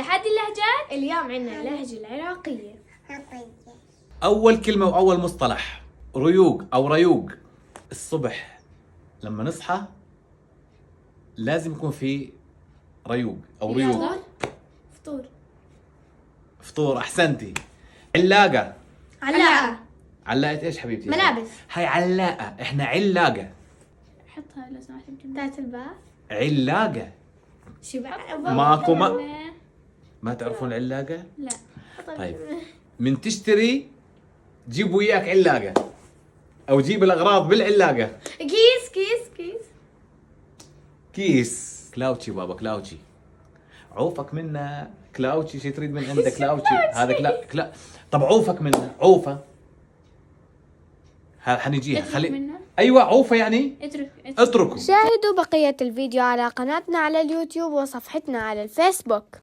تحدي اللهجات. اليوم عندنا اللهجة العراقية. أول كلمة وأول مصطلح، ريوق أو ريوق. الصبح لما نصحى لازم يكون في ريوق أو ريوق. فطور. فطور، أحسنتي. علاقة. علاقة. علاقة إيش حبيبتي؟ ملابس. هاي علاقة، إحنا علاقة. حطها لو سمحت بتاعت الباء. علاقة. شبع. ماكو ما تعرفون العلاقة؟ لا. طيب من تشتري جيب وياك علاقة أو جيب الأغراض بالعلاقة. كيس. كلاوتشي بابا، كلاوتشي. عوفك منا كلاوتشي. شي تريد من عندك كلاوتشي؟ هذا كلا. طب عوفك منا، عوفة. حنجيها. ايوه عوفة يعني اتركوا. شاهدوا بقية الفيديو على قناتنا على اليوتيوب وصفحتنا على الفيسبوك.